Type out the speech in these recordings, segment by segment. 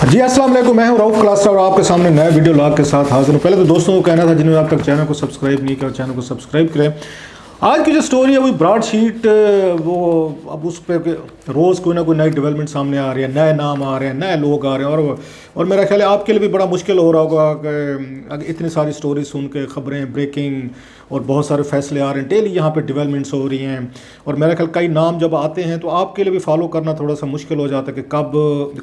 जी अस्सलाम वालेकुम, मैं हूं रऊफ क्लास और आपके सामने नया वीडियो लॉग के साथ हाजिर हूं। पहले तो दोस्तों को कहना था जिन्होंने अब तक चैनल को सब्सक्राइब नहीं किया चैनल को सब्सक्राइब करें। आज की जो स्टोरी है वो ब्रॉडशीट, वो अब उस पर रोज़ कोई ना कोई नई डेवलपमेंट सामने आ रही है, नए नाम आ रहे हैं, नए लोग आ रहे हैं और मेरा ख्याल है आपके लिए भी बड़ा मुश्किल हो रहा होगा कि इतनी सारी स्टोरी सुन के, खबरें ब्रेकिंग और बहुत सारे फैसले आ रहे हैं, डेली यहाँ पे डेवलपमेंट्स हो रही हैं और मेरा ख्याल कई नाम जब आते हैं तो आपके लिए भी फॉलो करना थोड़ा सा मुश्किल हो जाता है कि कब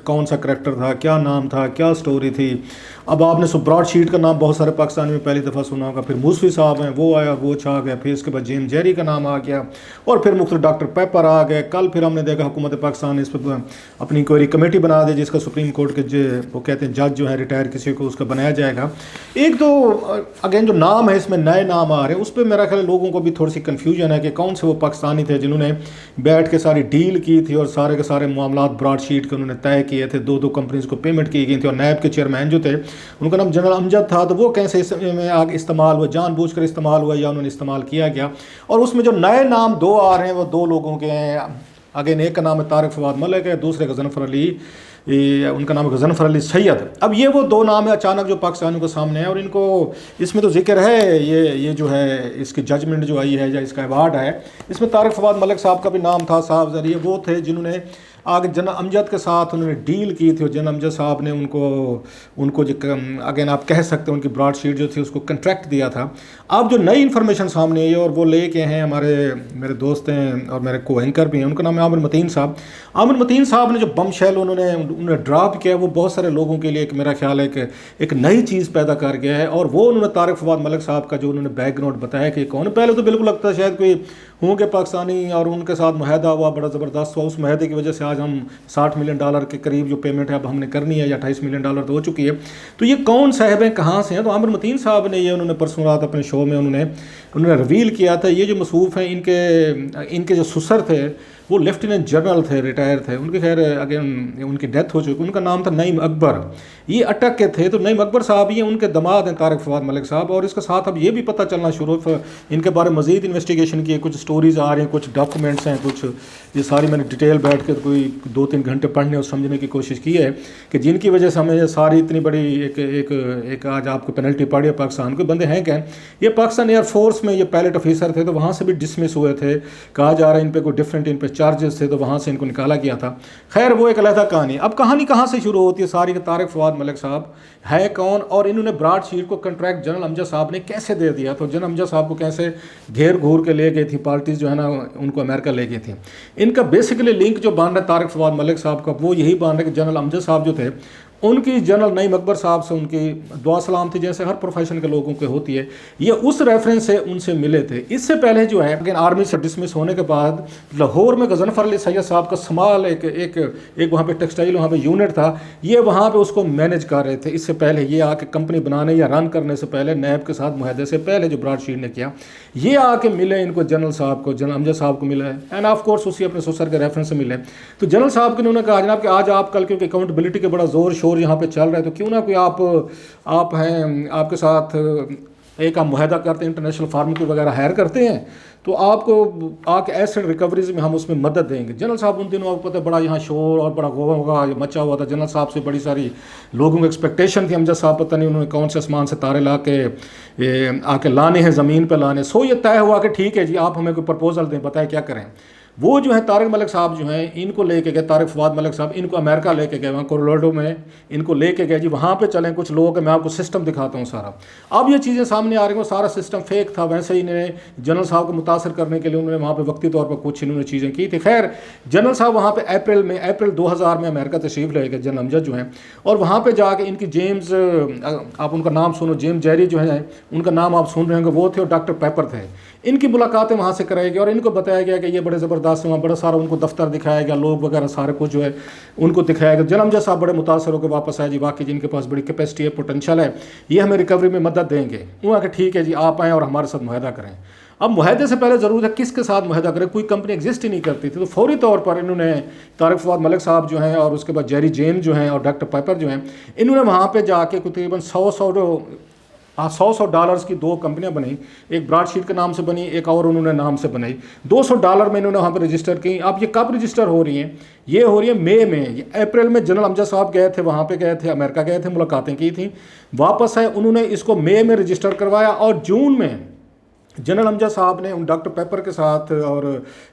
कौन सा करैक्टर था, क्या नाम था, क्या स्टोरी थी। अब आपने ब्रॉडशीट का नाम बहुत सारे पाकिस्तानी में पहली दफ़ा सुना होगा, फिर मूसवी साहब हैं वो आया वो छा गया, फिर इसके बाद जेम्स जेरी का नाम आ गया और फिर मुख्तलिफ डॉक्टर पेपर आ गए। कल फिर हमने देखा हुकूमत पाकिस्तान ने इस पर अपनी इंक्वायरी कमेटी बना दी जिसका सुप्रीम कोर्ट के वो कहते हैं जज जो है रिटायर किसी को उसका बनाया जाएगा। एक तो अगेन जो नाम है इसमें नए नाम आ रहे हैं उस पर मेरा ख्याल लोगों को भी थोड़ी सी कन्फ्यूजन है कि कौन से वो पाकिस्तानी थे जिन्होंने बैठ के सारी डील की थी और सारे के सारे मामला ब्रॉडशीट के उन्होंने तय किए थे। दो कंपनीज को पेमेंट की गई थी और नैब के चेयरमैन जो थे उनका नाम जनरल अमजद था, तो वो कैसे इसमें आगे इस्तेमाल हुआ, जानबूझकर इस्तेमाल हुआ या उन्होंने इस्तेमाल किया गया। और उसमें जो नए नाम दो आ रहे हैं वो दो लोगों के हैं। अगेन एक का नाम है तारिक फवाद मलिक है, दूसरे का गजनफर अली, उनका नाम है गजनफर अली सैयद। अब ये वो दो नाम है अचानक जो पाकिस्तानियों के सामने है और इनको इसमें तो जिक्र है ये जो है इसकी जजमेंट जो आई है या इसका अवार्ड है इसमें तारिक फवाद मलिक साहब का भी नाम था। साहब जरिए वो थे जिन्होंने आगे जनरल अमजद के साथ उन्होंने डील की थी और जनरल अमजद साहब ने उनको जो अगेन आप कह सकते हैं उनकी ब्रॉडशीट जो थी उसको कंट्रैक्ट दिया था। अब जो नई इन्फॉर्मेशन सामने आई है और वो लेके हैं मेरे दोस्त हैं और मेरे को एंकर भी हैं, उनका नाम है आमिर मतीन साहब। आमिर मतीन साहब ने जो बम शेल उन्होंने ड्रॉप किया वो बहुत सारे लोगों के लिए मेरा ख्याल है कि एक नई चीज़ पैदा कर गया है। और वो उन्होंने तारिक फवाद मलिक साहब का जो उन्होंने बैकग्राउंड बताया कि कौन, पहले तो बिल्कुल लगता है शायद कोई होंगे पाकिस्तानी और उनके साथ मुआहदा हुआ बड़ा ज़बरदस्त हुआ, उस मुआहदे की वजह से आज हम $60 मिलियन के करीब जो पेमेंट है अब हमने करनी है या $28 मिलियन तो हो चुकी है। तो ये कौन साहब हैं, कहाँ से हैं? तो आमिर मतीन साहब ने ये उन्होंने परसों रात अपने शो में उन्होंने रिवील किया था। ये जो मसूफ़ हैं इनके जो ससुर थे वो लेफ्टिनेंट जनरल थे, रिटायर थे, उनके खैर अगेन उनकी डेथ हो चुकी, उनका नाम था नईम अकबर। ये अटक के थे, तो नईम अकबर साहब ये उनके दामाद हैं तारिक फवाद मलिक साहब। और इसके साथ अब ये भी पता चलना शुरू इनके बारे में मज़ीद इन्वेस्टिगेशन की, कुछ स्टोरीज़ आ रही हैं, कुछ डॉक्यूमेंट्स हैं, कुछ ये सारी मैंने डिटेल बैठ के कोई 2-3 घंटे पढ़ने और समझने की कोशिश की है कि जिनकी वजह से हमें ये सारी इतनी बड़ी एक आज आपको पेनल्टी पड़ी है पाकिस्तान को। बंदे हैं क्या? ये पाकिस्तान एयरफोर्स में ये पायलट ऑफिसर थे तो वहाँ से भी डिसमिस हुए थे, कहा जा रहा है इन पे कोई डिफरेंट इन पे चार्जेस थे तो वहाँ से इनको निकाला गया था। खैर वो एक अलग कहानी। अब कहानी कहाँ से शुरू होती है सारी कि तारिक फवाद मलिक साहब है कौन और इन्होंने ब्रॉडशीट को कंट्रैक्ट जनरल अमजद साहब ने कैसे दे दिया। तो जनरल अमजद साहब को कैसे घेर घूर के ले गई थी पार्टीज जो है ना, उनको अमेरिका ले गई थी। इनका बेसिकली लिंक जो बांध रहा है तारिक फवाद मलिक साहब का वो यही बांध रहा है कि जनरल अमजद साहब जो थे उनकी जनरल नईम अकबर साहब से उनकी दुआ सलाम थी जैसे हर प्रोफेशन के लोगों के होती है। ये उस रेफरेंस से उनसे मिले थे। इससे पहले जो है अगेन आर्मी से डिसमिस होने के बाद लाहौर में गजनफर अली सैयद साहब का समाल एक वहाँ पे टेक्सटाइल वहाँ पे यूनिट था, ये वहाँ पे उसको मैनेज कर रहे थे। इससे पहले ये आके कंपनी बनाने या रन करने से पहले नैब के साथ मुआहदे से पहले जो ब्रॉडशीट ने किया ये आके मिले इनको जनरल साहब को, जनरल अमजद साहब को मिला है एंड ऑफ कोर्स उसी अपने ससुर के रेफरेंस से मिले। तो जनरल साहब को उन्होंने कहा जनाब कि आज आप कल क्योंकि अकाउंटेबिलिटी के बड़ा जोर शोर यहाँ पे चल रहा है तो क्यों ना कोई आप हैं आपके साथ एक हम मुआहदा करते हैं, इंटरनेशनल फार्म वगैरह हायर करते हैं तो आपको आके एसेट रिकवरीज में हम उसमें मदद देंगे। जनरल साहब उन दिनों आपको पता है बड़ा यहाँ शोर और बड़ा गोवा मचा हुआ था। जनरल साहब से बड़ी सारी लोगों को एक्सपेक्टेशन थी। अमजद साहब पता नहीं उन्होंने कौन से आसमान से तारे ला के आके लाने हैं, ज़मीन पे लाने। सो ये तय हुआ कि ठीक है जी आप हमें कोई प्रपोजल दें, बताएं क्या करें। वो जो है तारिक मलिक साहब जो हैं इनको लेके गए, तारिक फवाद मलिक साहब इनको अमेरिका लेके गए, वहाँ कोलोराडो में इनको लेके गए जी वहाँ पे चलें कुछ लोगों के मैं आपको सिस्टम दिखाता हूँ सारा। अब ये चीज़ें सामने आ रही हैं, सारा सिस्टम फेक था। वैसे ही इन्हें जनरल साहब को मुतासर करने के लिए उन्होंने वहाँ पे वक्ती तौर पर कुछ इन्होंने चीज़ें की थी। खैर जनरल साहब वहाँ पे अप्रैल 2000 में अमेरिका तशरीफ़ ले गए जनरल अमजद जो हैं और वहाँ पर जाके इनकी जेम्स, आप उनका नाम सुनो, जेम्स जेरी जो है उनका नाम आप सुन रहे होंगे, वो थे और डॉक्टर पेपर थे। इनकी मुलाकातें वहाँ से कराई गई और इनको बताया गया कि ये बड़े ज़बरदस्त वहाँ बड़ा सारा उनको दफ्तर दिखाया गया, लोग वगैरह सारे कुछ जो है उनको दिखाया गया। जनरल अमजद साहब बड़े मुतासर होकर वापस आए जी वाकई जिनके पास बड़ी कैपेसिटी है, पोटेंशियल है, ये हमें रिकवरी में मदद देंगे। वो आके ठीक है जी आप आएँ और हमारे साथ मुआहदा करें। अब मुआहदे से पहले ज़रूर है किसके साथ मुआहदा करें, कोई कंपनी एग्जिस्ट ही नहीं करती थी। तो फौरी तौर पर इन्होंने तारिक फवाद मलिक साहब जो हैं और उसके बाद जेरी जेम्स जो हैं और डॉक्टर पेपर जो हैं इन्होंने वहाँ पर जाके तकरीबन 100 हाँ, $100 की 2 कंपनियां बनी, एक ब्रॉड शीट के नाम से बनी, एक और उन्होंने नाम से बनाई। $200 में इन्होंने वहाँ पर रजिस्टर की। अब ये कब रजिस्टर हो रही हैं? ये हो रही है मई में। अप्रैल में जनरल अमजद साहब गए थे, वहाँ पे गए थे, अमेरिका गए थे, मुलाकातें की थी, वापस आए, उन्होंने इसको मई में रजिस्टर करवाया और जून में जनरल अमजद साहब ने उन डॉक्टर पेपर के साथ और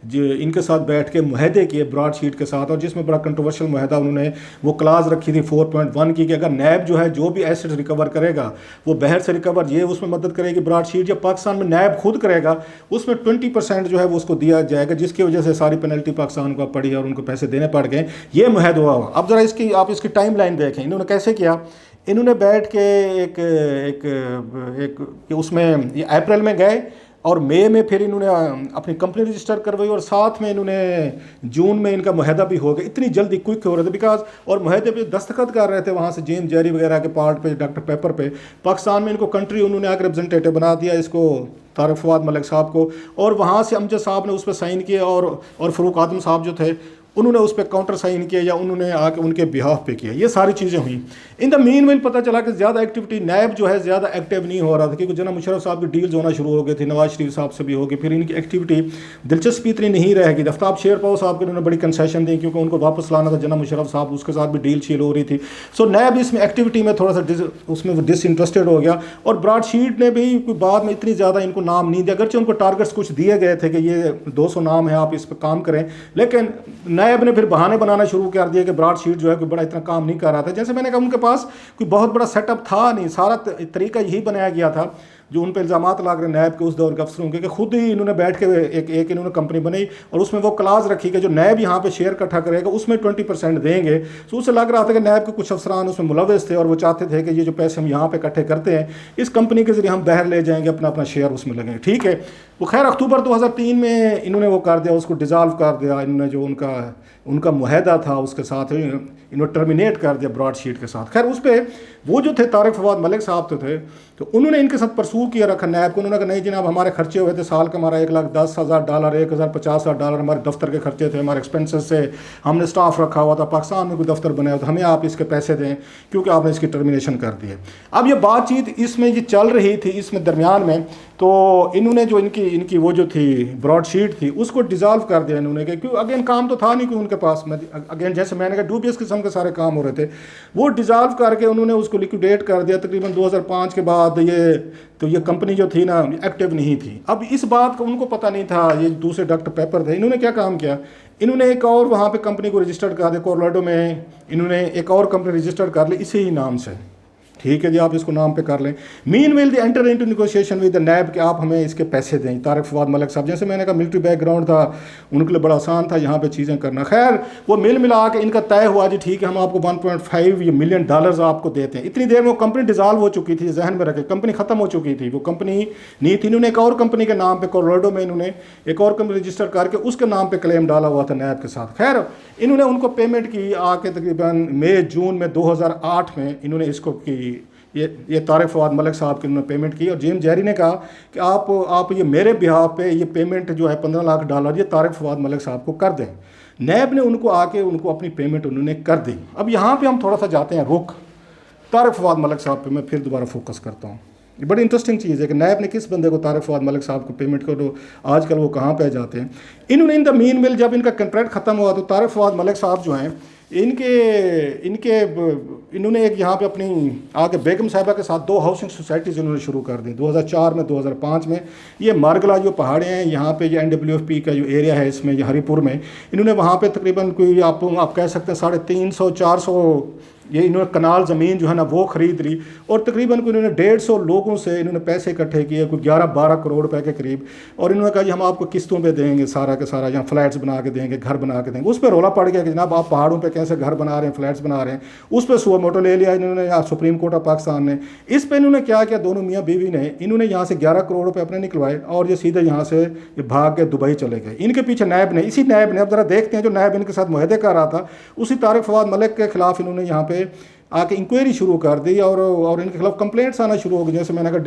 इनके साथ बैठ के मुहदे किए ब्रॉड शीट के साथ, और जिसमें बड़ा कंट्रोवर्शियल मुहदा उन्होंने वो क्लास रखी थी 4.1 की कि अगर नैब जो है जो भी एसेट्स रिकवर करेगा वो बाहर से रिकवर ये उसमें मदद करेगी ब्रॉड शीट, या पाकिस्तान में नैब खुद करेगा उसमें 20% जो है वो उसको दिया जाएगा, जिसकी वजह से सारी पेनल्टी पाकिस्तान को पड़ी और उनको पैसे देने पड़ गए। ये मुहद हुआ। अब ज़रा इसकी आप इसकी टाइम लाइन देखें, इन्होंने कैसे किया। इन्होंने बैठ के एक उसमें ये अप्रैल में गए और मई में फिर इन्होंने अपनी कंपनी रजिस्टर करवाई, और साथ में इन्होंने जून में इनका मुहदा भी हो गया। इतनी जल्दी क्विक हो रहे थे बिकॉज, और मुहदे पे दस्तखत कर रहे थे वहाँ से जेम्स जेरी वगैरह के पार्ट पे, डॉक्टर पेपर पे। पाकिस्तान में इनको कंट्री उन्होंने आकर रिप्रेजेंटेटिव बना दिया इसको, तारिक फवाद मलिक साहब को, और वहाँ से अमजद साहब ने उस पर साइन किए, और फ़रूक आदम साहब जो थे उन्होंने उस पर काउंटर साइन किया या उन्होंने आके उनके बिहाफ पे किया। ये सारी चीज़ें हुई। इन द मीन वेल पता चला कि ज़्यादा एक्टिविटी नैब जो है ज़्यादा एक्टिव नहीं हो रहा था, क्योंकि जनाब मुशर्रफ साहब की डील्स होना शुरू हो गई थी, नवाज शरीफ साहब से भी हो गई, फिर इनकी एक्टिविटी दिलचस्पी इतनी नहीं रहेगी। आफ्ताब शेरपाव साहब को उन्होंने बड़ी कंसेशन दी क्योंकि उनको वापस लाना था जनाब मुशर्रफ साहब, उसके साथ भी डील शील हो रही थी। सो नैब इसमें एक्टिविटी में थोड़ा सा उसमें डिसइंटरेस्टेड हो गया, और ब्रॉड शीट ने भी कोई बाद में इतनी ज़्यादा इनको नाम नहीं दिया, अगरचे उनको टारगेट्स कुछ दिए गए थे कि ये 200 नाम है, आप इस पर काम करें, लेकिन नैब ने फिर बहाने बनाना शुरू कर दिया कि ब्रॉड शीट जो है कोई बड़ा इतना काम नहीं कर रहा था। जैसे मैंने कहा उनके पास कोई बहुत बड़ा सेटअप था नहीं, सारा तरीका यही बनाया गया था जो उन पर इल्ज़ामात लाग रहे नैब के उस दौर के अफसरों के, कि खुद ही इन्होंने बैठ के एक इन्होंने कंपनी बनाई और उसमें वो क्लास रखी कि जो नैब यहाँ पे शेयर इकट्ठा करेगा उसमें 20% देंगे। तो उससे लग रहा था कि नैब के कुछ अफसरान उसमें मुलविस थे और वो चाहते थे कि ये जो पैसे हम यहाँ पे इकट्ठे करते हैं इस कंपनी के ज़रिए हम बाहर ले जाएंगे, अपना अपना शेयर उसमें लगेंगे। ठीक है, वो खैर अक्टूबर 2003 में इन्होंने वो कर दिया, उसको डिज़ाल्व कर दिया इन्होंने, जो उनका मुहदा था उसके साथ इन्होंने टर्मिनेट कर दिया ब्रॉड शीट के साथ। खैर उस पर वो जो थे तारिक फवाद मलिक साहब तो थे, तो उन्होंने इनके साथ परसू किया रखा नैब को। उन्होंने कहा नहीं जनाब, हमारे खर्चे हुए थे साल का हमारा $1,10,000, $1,50,000 हमारे दफ्तर के खर्चे थे, हमारे एक्सपेंसेस से, हमने स्टाफ रखा हुआ था, पाकिस्तान में कोई दफ्तर बनाया हुआ था, हमें आप इसके पैसे दें क्योंकि आपने इसकी टर्मिनेशन कर दी है। अब ये बातचीत इसमें ये चल रही थी, इसमें दरमियान में तो इन्होंने जो इनकी वो जो थी ब्रॉड शीट थी उसको डिज़ाल्व कर दिया इन्होंने, क्योंकि अगेन काम तो था नहीं कोई उनके पास, अगेन जैसे मैंने कहा डूबियस किस्म के सारे काम हो रहे थे, वो डिज़ाल्व करके उन्होंने उसको लिक्विडेट कर दिया तकरीबन 2005 के बाद। ये कंपनी जो थी ना एक्टिव नहीं थी। अब इस बात का उनको पता नहीं था, ये दूसरे डॉक्टर पेपर थे, इन्होंने क्या काम किया, इन्होंने एक और वहाँ पे कंपनी को रजिस्टर्ड कर दिया, कोलोराडो में इन्होंने एक और कंपनी रजिस्टर्ड कर ली इसी ही नाम से। ठीक है जी, आप इसको नाम पे कर लें। Meanwhile they enter into negotiation with the NAB कि आप हमें इसके पैसे दें। तारिक फवाद मलिक साहब, जैसे मैंने कहा मिलिट्री बैकग्राउंड था, उनके लिए बड़ा आसान था यहाँ पे चीज़ें करना। खैर वो मिला के इनका तय हुआ जी ठीक है, हम आपको $1.5 मिलियन आपको देते हैं। इतनी देर में वो कंपनी डिज़ाल्व हो चुकी थी, जहन में रखे कंपनी ख़त्म हो चुकी थी, वो कंपनी नहीं थी। इन्होंने एक और कंपनी के नाम पे कोलोराडो में इन्होंने एक और कंपनी रजिस्टर करके उसके नाम पे क्लेम डाला हुआ था नैब के साथ। खैर इन्होंने उनको पेमेंट की आके तकरीबन मई जून में 2008 में इन्होंने इसको की, ये तारिक फवाद मलिक साहब की उन्होंने पेमेंट की, और जेम्स जेरी ने कहा कि आप ये मेरे बिहाफ पे ये पेमेंट जो है $15 लाख ये तारिक फवाद मलिक साहब को कर दें। नैब ने उनको अपनी पेमेंट उन्होंने कर दी। अब यहाँ पे हम थोड़ा सा जाते हैं रुक, तारिक फवाद मलिक साहब पे मैं फिर दोबारा फोकस करता हूँ। ये बड़ी इंटरेस्टिंग चीज़ है कि नैब ने किस बंदे को तारिक फवाद मलिक साहब को पेमेंट करो, आजकल वो कहाँ पे जाते हैं। इन्होंने इन द मीन मिल जब इनका कंट्रैक्ट ख़त्म हुआ तो तारिक फवाद मलिक साहब जो हैं इन्होंने एक यहाँ पे अपनी आगे बेगम साहिबा के साथ 2 हाउसिंग सोसाइटीज़ इन्होंने शुरू कर दी 2004 में 2005 में। ये मारगला जो पहाड़े हैं यहाँ पे, ये NWFP का जो एरिया है इसमें, ये हरीपुर में, इन्होंने वहाँ पे तकरीबन कोई आप कह सकते हैं 350-400 ये इन्होंने कनाल ज़मीन जो है ना वो ख़रीद ली, और तकरीबन कोई इन्होंने 150 लोगों से इन्होंने पैसे इकट्ठे किए, कोई 11-12 करोड़ रुपए के करीब, और इन्होंने कहा जी हम आपको किस्तों पे देंगे सारा के सारा, यहाँ फ्लैट्स बना के देंगे, घर बना के देंगे। उस पर रौला पड़ गया कि जनाब आप पहाड़ों पे कैसे घर बना रहे हैं, फ्लैट्स बना रहे हैं। उस पर सुओ मोटो ले लिया इन्होंने सुप्रीम कोर्ट ऑफ पाकिस्तान ने। इस पर इन्होंने क्या किया, दोनों मियाँ बीवी ने इन्होंने यहाँ से 11 करोड़ रुपये अपने निकलवाए और ये सीधे यहाँ से ये भाग के दुबई चले गए। इनके पीछे नैब ने, इसी नैब ने, अब ज़रा देखते हैं जो नैब इनके साथ मुहदे कर रहा था, उसी तारिक फवाद मलिक के खिलाफ इन्होंने यहाँ पे آ کے انکوائری شروع کر دی اور ان کے خلاف کمپلینٹس آنا شروع ہو گئی. جیسے میں نے کہا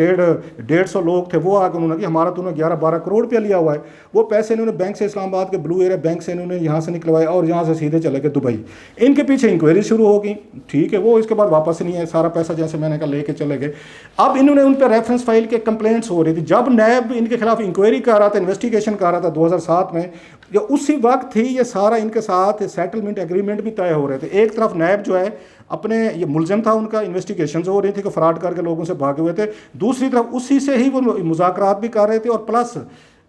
150 لوگ تھے, وہ آ کے انہوں نے کہ ہمارا تو انہوں نے 11-12 کروڑ روپیہ لیا ہوا ہے. وہ پیسے انہوں نے بینک سے, اسلام آباد کے بلو ایریا بینک سے انہوں نے یہاں سے نکلوائے اور یہاں سے سیدھے چلے گئے دبئی. ان کے پیچھے انکوائری شروع ہو گئی, ٹھیک ہے, وہ اس کے بعد واپس نہیں ہے, سارا پیسہ جیسے میں نے کہا لے کے چلے گئے. اب انہوں نے ان پہ ریفرنس فائل کے کمپلینٹس ہو رہی تھی. جب نیب ان کے خلاف انکوائری کر رہا تھا, انویسٹیگیشن کر رہا تھا 2007 میں, جو اسی وقت تھی یہ سارا ان کے ساتھ سیٹلمنٹ ایگریمنٹ بھی طے ہو رہے تھے. ایک طرف نیب جو ہے اپنے یہ ملزم تھا, ان کا انویسٹیگیشنز ہو رہی تھی کہ فراڈ کر کے لوگوں سے بھاگے ہوئے تھے, دوسری طرف اسی سے ہی وہ مذاکرات بھی کر رہے تھے, اور پلس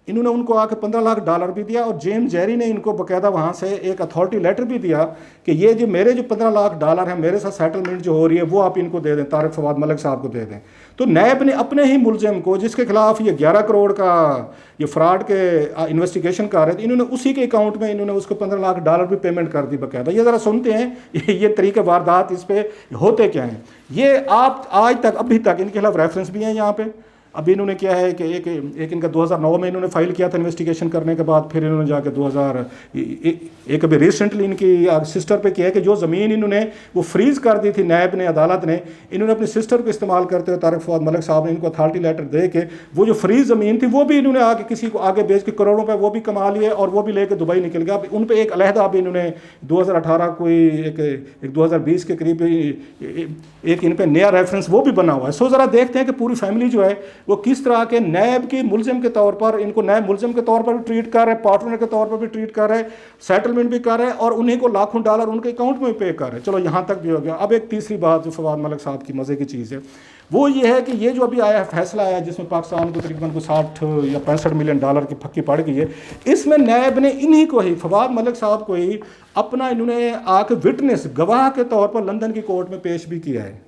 انہوں نے ان کو آ کے $15 لاکھ بھی دیا. اور جیمز جیری نے ان کو باقاعدہ وہاں سے ایک اتھارٹی لیٹر بھی دیا کہ یہ جو میرے جو $15 لاکھ ہیں میرے ساتھ سیٹلمنٹ جو ہو رہی ہے وہ آپ ان کو دے دیں, طارق فواد ملک صاحب کو دے دیں. تو نیب نے اپنے ہی ملزم کو, جس کے خلاف یہ 11 کروڑ کا یہ فراڈ کے انویسٹیگیشن کر رہے تھے, انہوں نے اسی کے اکاؤنٹ میں انہوں نے اس کو $15 لاکھ بھی پیمنٹ کر دی باقاعدہ. یہ ذرا سنتے ہیں یہ طریقے واردات اس پہ ہوتے کیا ہیں. یہ آپ آج تک ابھی تک ان کے خلاف ریفرنس بھی ہیں یہاں پہ. ابھی انہوں نے کیا ہے کہ ایک ان کا 2009 میں انہوں نے فائل کیا تھا انویسٹیگیشن کرنے کے بعد, پھر انہوں نے جا کے ایک ابھی ریسنٹلی ان کی سسٹر پہ کیا ہے کہ جو زمین انہوں نے وہ فریز کر دی تھی نیب نے, عدالت نے, انہوں نے اپنی سسٹر کو استعمال کرتے ہوئے طارق فواد ملک صاحب نے ان کو اتھارٹی لیٹر دے کے وہ جو فریز زمین تھی وہ بھی انہوں نے آگے کسی کو آگے بیچ کے کروڑوں پہ وہ بھی کما لیے اور وہ بھی لے کے دبئی نکل گیا. ان پہ ایک علیحدہ بھی انہوں نے 2018 کوئی ایک 2020 کے قریب ایک ان پہ نیا ریفرنس وہ بھی بنا ہوا ہے. سو ذرا دیکھتے ہیں کہ پوری فیملی جو ہے وہ کس طرح کے نیب کی ملزم کے طور پر, ان کو نیب ملزم کے طور پر بھی ٹریٹ کر رہے ہیں, پارٹنر کے طور پر بھی ٹریٹ کر رہے ہیں, سیٹلمنٹ بھی کر رہے ہیں, اور انہیں کو لاکھوں ڈالر ان کے اکاؤنٹ میں پے کر رہے ہیں. چلو یہاں تک بھی ہو گیا. اب ایک تیسری بات جو فواد ملک صاحب کی مزے کی چیز ہے وہ یہ ہے کہ یہ جو ابھی آیا فیصلہ آیا جس میں پاکستان کو تقریباً $60 یا $65 ملین کی پھکی پڑ گئی ہے, اس میں نیب نے انہی کو ہی, فواد ملک صاحب کو ہی اپنا انہوں نے آ کے وٹنس گواہ کے طور پر لندن کی کورٹ میں پیش بھی کیا ہے.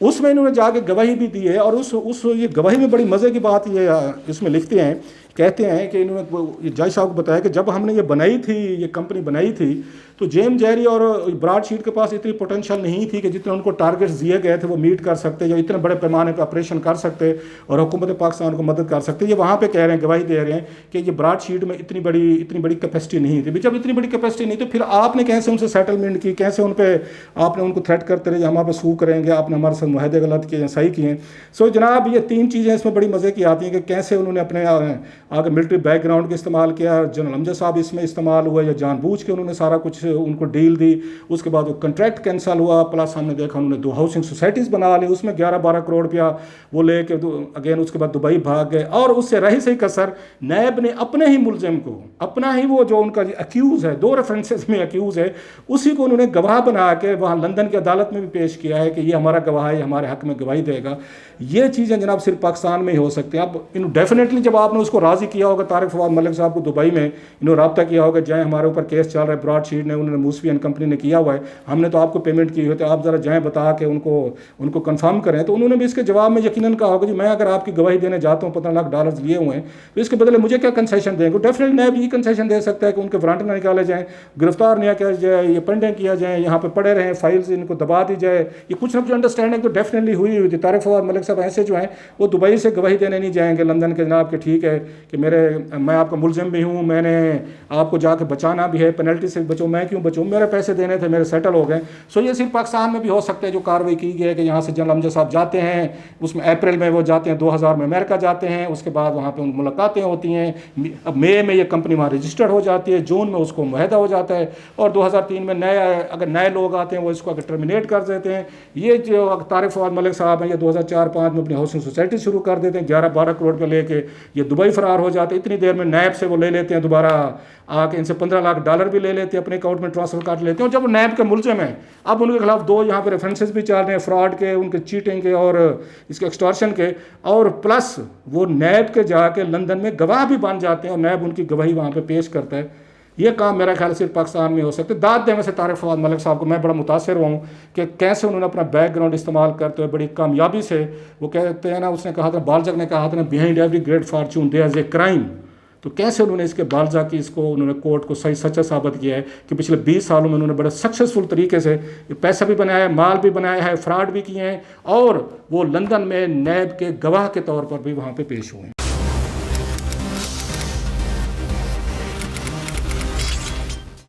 اس میں انہوں نے جا کے گواہی بھی دی ہے, اور اس یہ گواہی میں بڑی مزے کی بات یہ اس میں لکھتے ہیں, کہتے ہیں کہ انہوں نے جج صاحب کو بتایا کہ جب ہم نے یہ بنائی تھی, یہ کمپنی بنائی تھی, تو جیمز جیری اور براڈ شیٹ کے پاس اتنی پوٹینشیل نہیں تھی کہ جتنے ان کو ٹارگیٹس دیے گئے تھے وہ میٹ کر سکتے, یا اتنے بڑے پیمانے پہ آپریشن کر سکتے اور حکومت پاکستان کو مدد کر سکتے. یہ وہاں پہ کہہ رہے ہیں, گواہی دے رہے ہیں کہ یہ براڈ شیٹ میں اتنی بڑی کیپیسٹی نہیں تھی. جب اتنی بڑی کیپیسٹی نہیں تو پھر آپ نے کیسے ان سے سیٹلمنٹ کی, کیسے ان پہ آپ نے ان کو تھریٹ کرتے رہے, ہمارے پہ سو کریں گے, آپ نے ہمارے ساتھ معاہدے غلط کیے ہیں, صحیح کیے ہیں. سو جناب یہ 3 چیزیں اس میں بڑی مزے کی آتی ہیں کہ کیسے انہوں نے اپنے آگے ملٹری بیک گراؤنڈ کا استعمال کیا, جنرل امجد صاحب اس میں استعمال ہوا, یا جان بوجھ کے انہوں نے سارا کچھ ان کو ڈیل دی. اس کے بعد وہ کنٹریکٹ کینسل ہوا, پلس ہم نے دیکھا انہوں نے 2 ہاؤسنگ سوسائٹیز بنا لی, اس میں 11-12 کروڑ روپیہ وہ لے کے اگین اس کے بعد دبئی بھاگ گئے. اور اس سے رہی صحیح کسر نیب نے اپنے ہی ملزم کو, اپنا ہی وہ جو ان کا اکیوز ہے, 2 ریفرنسز میں اکیوز ہے, اسی کو انہوں نے گواہ بنا کے وہاں لندن کی عدالت میں بھی پیش کیا ہے کہ یہ ہمارا گواہ ہے, ہمارے حق میں گواہی دے گا. یہ چیزیں جناب صرف پاکستان میں ہی ہو سکتی ہیں. اب ڈیفینیٹلی جب آپ نے اس کو راضی کیا ہوگا, طارق فواد ملک صاحب کو دبئی میں انہوں نے رابطہ کیا ہوگا, جائیں ہمارے اوپر کیس چل رہا ہے, براڈ شیٹ نے, انہوں نے موسوی اینڈ کمپنی نے کیا ہوا ہے, ہم نے تو آپ کو پیمنٹ کی ہوئی ہے, آپ ذرا جائیں بتا کے ان کو کنفرم کریں. تو انہوں نے بھی اس کے جواب میں یقیناً کہا ہوگا جی میں اگر آپ کی گواہی دینے جاتا ہوں, $15 لاکھ لیے ہوئے ہیں, تو اس کے بدلے مجھے کیا کنسیشن دیں گے. ڈیفینیٹلی نیب یہ کنسیشن دے سکتا ہے کہ ان کے وارنٹ نہ نکالے جائیں, گرفتار نہ کیا جائے, یہ پینڈنگ کیا جائے, یہاں پہ پڑے رہیں, فائلز ان کو دبا دی جائے. یہ کچھ نہ کچھ انڈرسٹینڈنگ تو ڈیفینیٹلی ہوئی تھی. طارق فواد ملک صاحب ایسے جو ہیں وہ دبئی سے گواہی دینے نہیں جائیں گے لندن کے جناب کہ ٹھیک ہے کہ میں آپ کا ملزم بھی ہوں, میں نے آپ کو جا کے بچانا بھی ہے, پینلٹی سے بچوں, میں کیوں بچوں, میرے پیسے دینے تھے, میرے سیٹل ہو گئے. سو یہ صرف پاکستان میں بھی ہو سکتا ہے جو کاروائی کی گئی ہے کہ یہاں سے جنرل امجد صاحب جاتے ہیں, اس میں اپریل میں وہ جاتے ہیں, 2000 میں امریکہ جاتے ہیں, اس کے بعد وہاں پہ ان ملاقاتیں ہوتی ہیں, مئی میں یہ کمپنی وہاں رجسٹرڈ ہو جاتی ہے, جون میں اس کو معاہدہ ہو جاتا ہے, اور 2003 میں اگر نئے لوگ آتے ہیں وہ اس کو اگر ٹرمینیٹ کر دیتے ہیں. یہ جو طارق فواد ملک صاحب ہیں یہ 2004-05 میں اپنی ہاؤسنگ سوسائٹی شروع کر دیتے ہیں, 11-12 کروڑ کا لے کے یہ دبئی فرار ہو جاتے ہیں. اتنی دیر میں نیب سے وہ لے لیتے ہیں, دوبارہ آ کے ان سے $15 لاکھ بھی لے لیتے ہیں, اپنے اکاؤنٹ میں ٹرانسفر کر لیتے ہیں. اور جب وہ نیب کے ملزم ہیں, اب ان کے خلاف 2 یہاں پہ ریفرنسز بھی چل رہے ہیں, فراڈ کے, ان کے چیٹنگ کے اور اس کے ایکسٹارشن کے, اور پلس وہ نیب کے جا کے لندن میں گواہ بھی بن جاتے ہیں اور نیب ان کی گواہی وہاں پہ پیش کرتا ہے. یہ کام میرا خیال صرف پاکستان میں ہو سکتا ہے. داد دینے سے طارق فواد ملک صاحب کو میں بڑا متاثر ہوا ہوں کہ کیسے انہوں نے اپنا بیک گراؤنڈ استعمال کرتے ہوئے بڑی کامیابی سے, وہ کہتے ہیں نا, اس نے کہا تھا, بالزاک نے کہا تھا نا, behind every great fortune there is a crime. تو کیسے انہوں نے اس کے بالزاک کی اس کو انہوں نے کورٹ کو صحیح سچا ثابت کیا ہے کہ پچھلے 20 سالوں میں انہوں نے بڑے سکسیزفل طریقے سے پیسہ بھی بنایا ہے, مال بھی بنایا ہے, فراڈ بھی کیے ہیں, اور وہ لندن میں نیب کے گواہ کے طور پر بھی وہاں پہ پیش ہوئے ہیں.